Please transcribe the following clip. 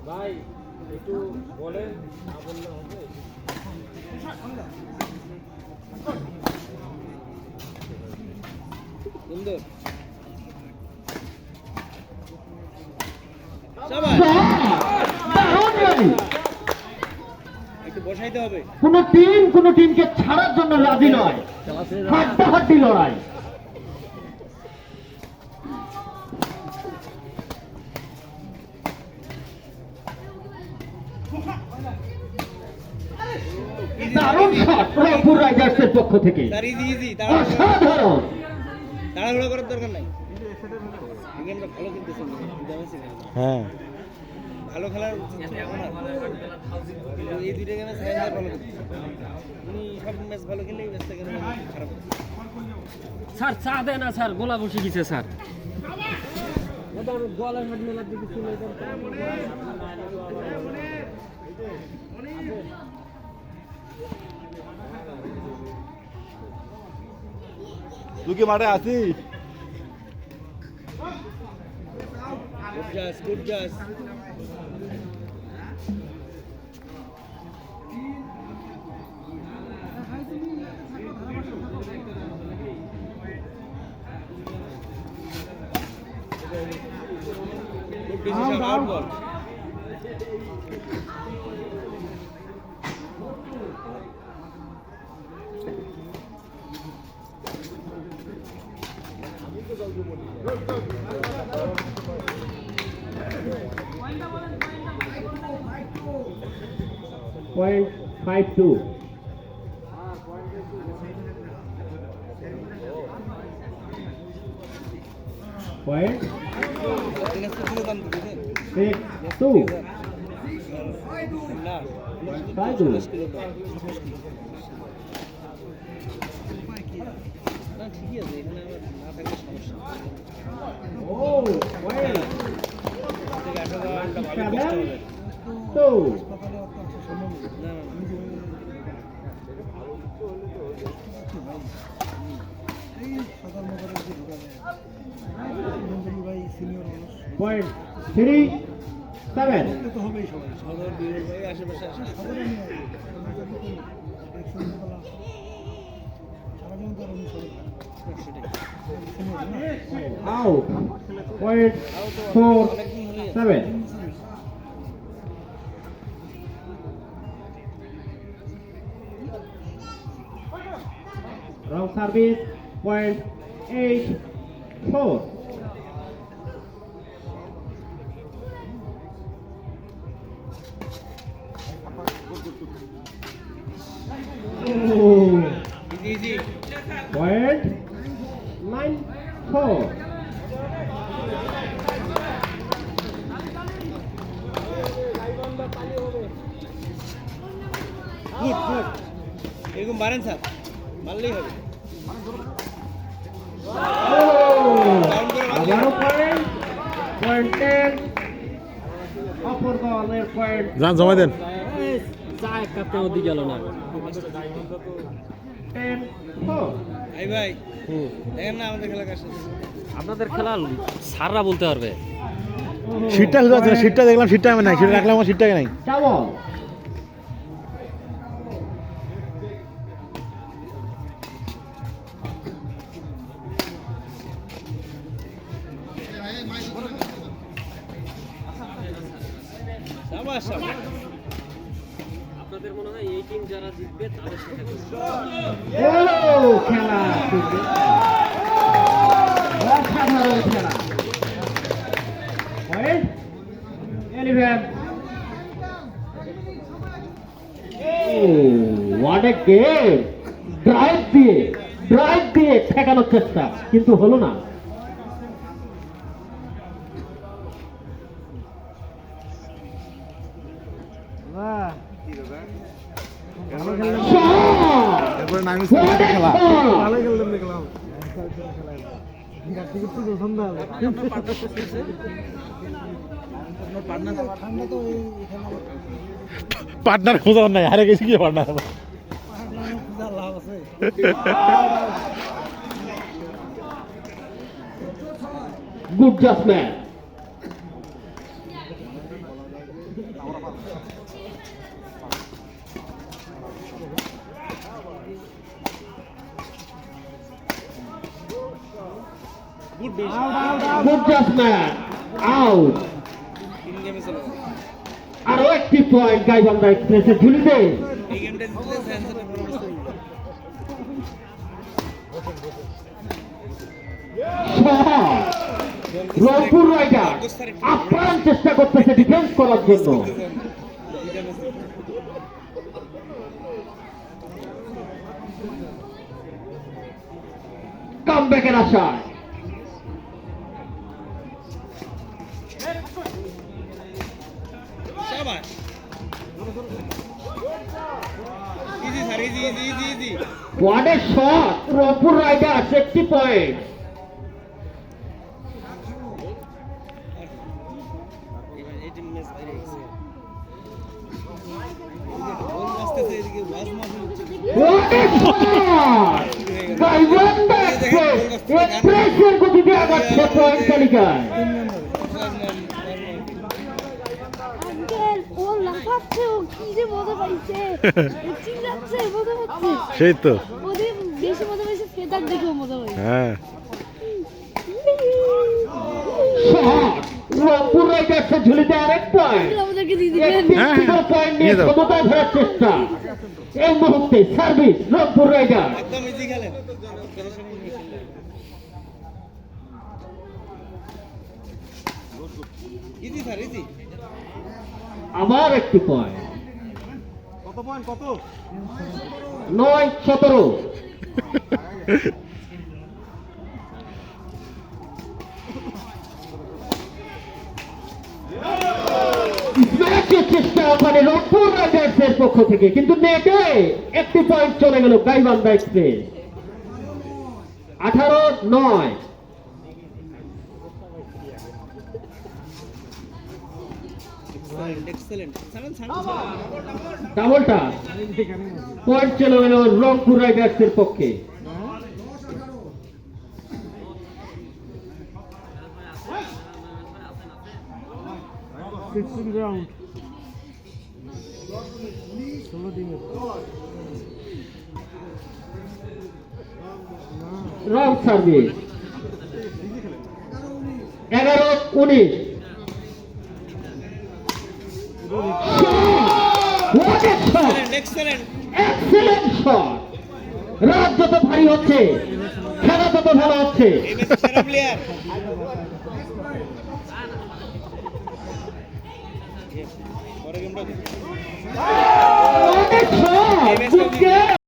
ভাই একটু বলেন, না বললে হবে। সুন্দর একটু বসাইতে হবে। কোন টিমকে ছাড়ার জন্য রাজি নয়, হাড্ডাহাড্ডি লড়াই। দারুণ শট রংপুর রাইডার্সের পক্ষ থেকে, অসাধারণ। তাড়াহুড়া করার দরকার নাই, ভালো খেলতেছে। হ্যাঁ, ভালো খেলার এই দুইটা গেমে ভালো খেলতেছে। উনি সব ম্যাচ ভালো খেলে এই ম্যাচটা কেন খারাপ হচ্ছে। স্যার চা দেয় না স্যার, গোলা বসে গেছে স্যার। গলার হাত মেলার দিকে চলে তুই কি মাঠে আছি? Good জাস। 0.52 point 62 out 0.47 wrong service 0.84 easy 0.94 good good এরকম মারেন স্যার, মারলেই হবে। যান জমা দেন। চা এক কাপ তো ওদিকে গেল না। এই ভাই দেখেন না আমাদের খেলা কাছে, আপনাদের খেলা স্যাররা বলতে পারবে। সিটটা খুঁজে আছে, সিটটা দেখলাম, সিটটা আমি নাই, সিটটা রাখলাম, আমার সিটটা নাই। আপনাদের মনে হয় এই টিম যারা জিতবে তাদের সাথে খেলা অসাধারণ খেলা। what a game! ড্রাইভ দিয়ে ঠেকানোর চেষ্টা, কিন্তু হলো না। খেলা পার্টনার খোঁজা নাই, হারে গেছি কি partner. Good judgement good judgement, out. 3 গেমে চলে গেল। আরো একটি পয়েন্ট গাইবান্ধা এক্সপ্রেসের ঝুলিতে। এই গেমটা জিতলে স্যামসাংয়ের পরামর্শ নিবে। রংপুর রাইডার আপ্রাণ চেষ্টা করতেছে ডিফেন্স করার জন্য। কামব্যাকের আশায় শাবাশ। Easy sir, easy easy easy easy. What a shot! Rangpur riders একটি পয়েন্ট। এই টিম ম্যাচ বাইরে গেছে। গোল আসতেছে এদিকে ওয়াজ মাহফিল হচ্ছে। What a shot! Gaibandha express এক্সপ্রেসের গতিতে আগাচ্ছে পয়েন্ট তালিকায়। আঙ্কেল ও লাফাচ্ছে, ও কি যে মজা পাইছে, ও চিল্লাচ্ছে, মজা পাচ্ছে। সেই তো ওদের বেশি মজা পাইছে ফেদার দেখেও মজা পাইছে। হ্যাঁ শট! রংপুর রাইডার্সের ঝুলিতে আরেক পয়েন্ট। আঙ্কেল আমাদেরকে দিয়ে দিবেন। একটি পয়েন্ট নিয়ে নিয়ে যাও। সমতায় ফেরার চেষ্টা। এই মুহূর্তে সার্ভিস রংপুর রাইডার। একদম ইজি খেলেন। Easy sir, easy. আবার একটি পয়েন্ট। কত পয়েন্ট কত 9-17। ম্যাচের চেষ্টা ওখানে রংপুর রাইডার্সের পক্ষ থেকে, কিন্তু নেটে একটি পয়েন্ট চলে গেল গাইবান্ধা এক্সপ্রেস। 18-9। Excellent excellent. ছাড়েন ছাড়েন। ডাবলটা পয়েন্ট চলে গেল রংপুর রাইডার্সের পক্ষে। রং সার্ভিস 11-19। এক্সেলেন্ট। Excellent shot! রাত যত ভারী হচ্ছে খেলা তত ভালো হচ্ছে। এই ম্যাচের সেরা প্লেয়ার। পরে গেমটা অনেক শট!